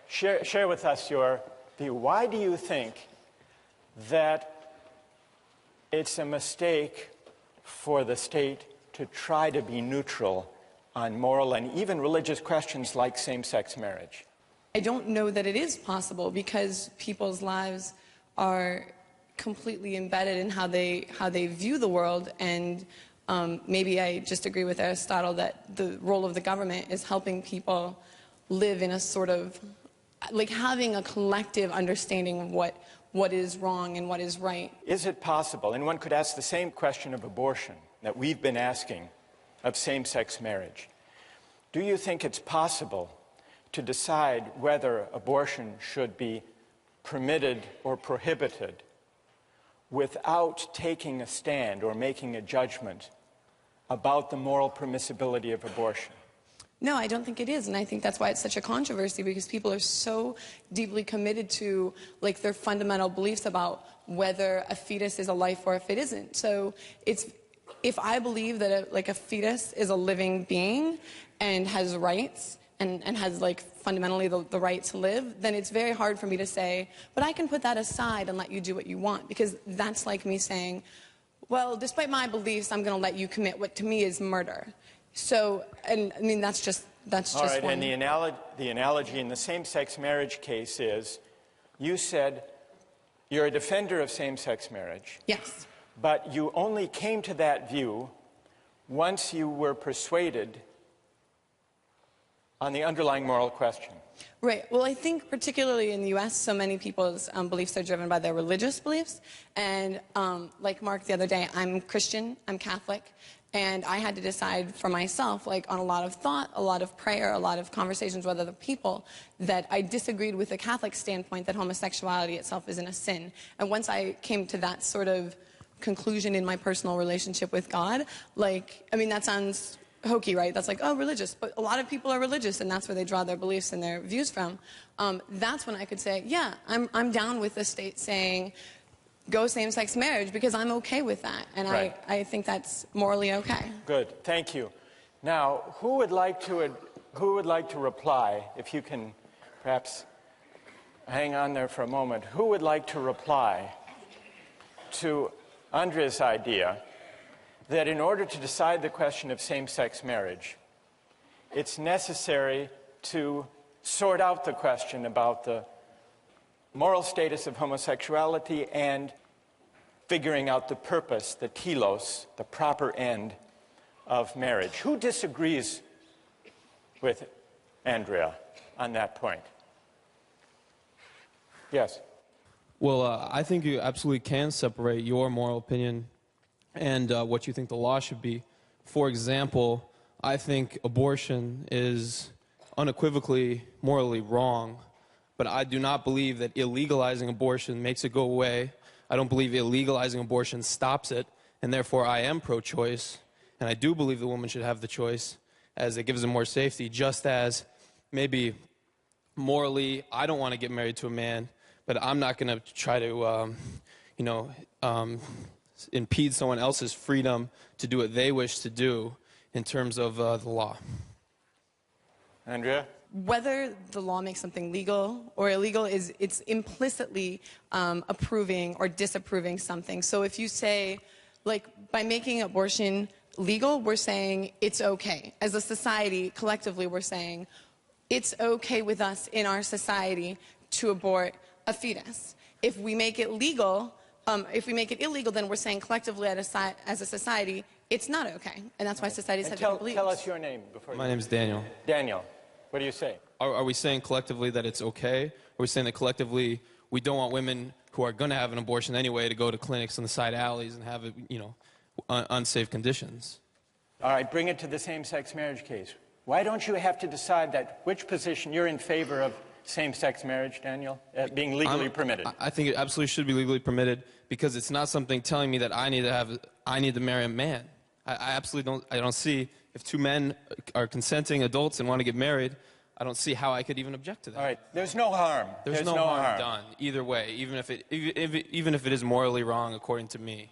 share with us your view. Why do you think that it's a mistake for the state to try to be neutral on moral and even religious questions like same-sex marriage? I don't know that it is possible because people's lives are completely embedded in how they view the world, and maybe I just agree with Aristotle that the role of the government is helping people live in a sort of, like, having a collective understanding of what is wrong and what is right. Is it possible, and one could ask the same question of abortion that we've been asking of same-sex marriage, do you think it's possible to decide whether abortion should be permitted or prohibited without taking a stand or making a judgment about the moral permissibility of abortion? No, I don't think it is, and I think that's why it's such a controversy, because people are so deeply committed to, like, their fundamental beliefs about whether a fetus is a life or if it isn't. So if I believe that a fetus is a living being and has rights and has, like, fundamentally the right to live, then it's very hard for me to say, but I can put that aside and let you do what you want, because that's like me saying, well, despite my beliefs, I'm going to let you commit what to me is murder. So, and I mean, that's just all right, one. And the analogy in the same-sex marriage case is, you said you're a defender of same-sex marriage. Yes. But you only came to that view once you were persuaded on the underlying moral question. Right. Well, I think particularly in the U.S., so many people's beliefs are driven by their religious beliefs. And like Mark the other day, I'm Christian, I'm Catholic, and I had to decide for myself, like, on a lot of thought, a lot of prayer, a lot of conversations with other people, that I disagreed with the Catholic standpoint that homosexuality itself isn't a sin. And once I came to that sort of conclusion in my personal relationship with God, like, I mean, that sounds hokey, right? That's like, oh, religious. But a lot of people are religious, and that's where they draw their beliefs and their views from. That's when I could say, yeah, I'm down with the state saying, go same-sex marriage, because I'm okay with that. And right. I think that's morally okay. Good. Thank you. Now, who would like to reply, if you can perhaps hang on there for a moment, who would like to reply to Andrea's idea that in order to decide the question of same-sex marriage, it's necessary to sort out the question about the moral status of homosexuality and figuring out the purpose, the telos, the proper end of marriage? Who disagrees with Andrea on that point? Yes. Well, I think you absolutely can separate your moral opinion and what you think the law should be. For example, I think abortion is unequivocally morally wrong, but I do not believe that illegalizing abortion makes it go away. I don't believe illegalizing abortion stops it, and therefore I am pro-choice, and I do believe the woman should have the choice, as it gives them more safety, just as maybe morally I don't want to get married to a man, but I'm not going to try to, impede someone else's freedom to do what they wish to do in terms of the law. Andrea? Whether the law makes something legal or illegal it's implicitly approving or disapproving something. So if you say, like, by making abortion legal, we're saying it's okay. As a society, collectively, we're saying it's okay with us in our society to abort a fetus. If we make it legal, if we make it illegal, then we're saying collectively as a society, it's not okay. And that's why societies have different beliefs. Tell us your name before My name is Daniel. Daniel, what do you say? Are we saying collectively that it's okay? Or are we saying that collectively we don't want women who are going to have an abortion anyway to go to clinics on the side alleys and have it, unsafe conditions? All right, bring it to the same-sex marriage case. Why don't you have to decide which position you're in favor of same-sex marriage, Daniel, being legally permitted? I think it absolutely should be legally permitted, because it's not something telling me that I need to marry a man. I absolutely don't see, if two men are consenting adults and want to get married, I don't see how I could even object to that. All right, there's no harm. There's no harm done either way, even if it is morally wrong according to me.